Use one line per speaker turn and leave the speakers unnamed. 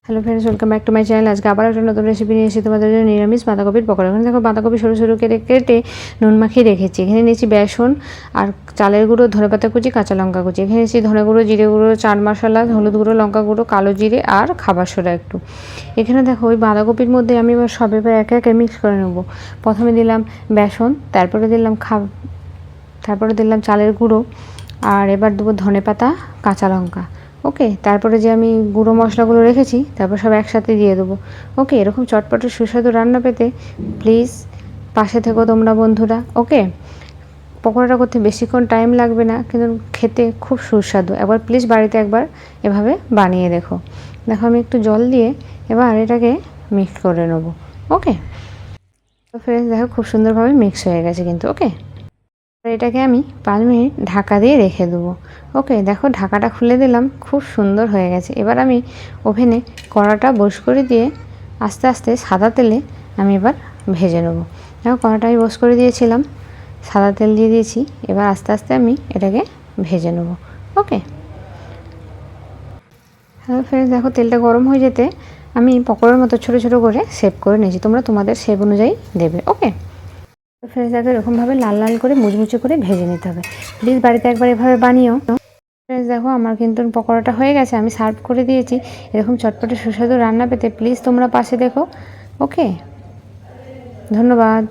Hello friends, welcome back to my channel. আজকে আবার একটা নতুন রেসিপি নিয়ে এসেছি তোমাদের জন্য, নিরামিষ বাঁধাকপির পকোড়া। এখানে দেখো বাঁধাকপি সরু সরু কেটে নুন মাখিয়ে রেখেছি। এখানে নিয়েছি বেসন আর চালের গুঁড়ো, ধনেপাতা কুচি, কাঁচা লঙ্কা কুচি। এখানে নিয়েছি ধনে গুঁড়ো, জিরে গুঁড়ো, চাট মশলা, হলুদ গুঁড়ো, লঙ্কা গুঁড়ো, কালো জিরে আর খাবার সোডা একটু। এখানে দেখো ওই বাঁধাকপির মধ্যে আমি এবার সব এবার একে একে মিক্স করে নেবো। প্রথমে দিলাম বেসন, তারপরে দিলাম চালের গুঁড়ো, আর এবার দেবো ধনেপাতা, কাঁচা লঙ্কা। ওকে, তারপরে যে আমি গুঁড়ো মশলাগুলো রেখেছি তারপর সব একসাথে দিয়ে দেবো। ওকে, এরকম চটপটে সুস্বাদু রান্না পেতে প্লিজ পাশে থেকো তোমরা বন্ধুরা। ওকে, পকোড়াটা করতে বেশিক্ষণ টাইম লাগবে না, কিন্তু খেতে খুব সুস্বাদু। একবার প্লিজ বাড়িতে একবার এভাবে বানিয়ে দেখো। আমি একটু জল দিয়ে এবার এটাকে মিক্স করে নেবো। ওকে, তো ফ্রেন্ডস দেখো খুব সুন্দরভাবে মিক্স হয়ে গেছে কিন্তু। ওকে, এটাকে আমি 5 মিনিট ঢাকা দিয়ে রেখে দেবো। ওকে, দেখো ঢাকাটা খুলে দিলাম, খুব সুন্দর হয়ে গেছে। এবার আমি ওভেনে কড়াটা বস করে দিয়ে আস্তে আস্তে সাদা তেলে আমি এবার ভেজে নেবো। দেখো কড়াটা আমি বস করে দিয়েছিলাম, সাদা তেল দিয়ে দিয়েছি। এবার আস্তে আস্তে আমি এটাকে ভেজে নেবো। ওকে, হ্যালো ফ্রেন্ডস, দেখো তেলটা গরম হয়ে যেতে আমি পকোড়ার মতো ছোটো ছোটো করে শেপ করে নিয়েছি। তোমরা তোমাদের শেপ অনুযায়ী দেবে। ওকে, ফ্রেন্ডস দেখো এরকমভাবে লাল লাল করে মুচমুচে করে ভেজে নিতে হবে। প্লিজ বাড়িতে একবার এভাবে বানিও। ফ্রেন্ডস দেখো আমার কিন্তু পকোড়াটা হয়ে গেছে, আমি সার্ভ করে দিয়েছি। এরকম চটপটে সুস্বাদু রান্না পেতে প্লিজ তোমরা পাশে দেখো। ওকে, ধন্যবাদ।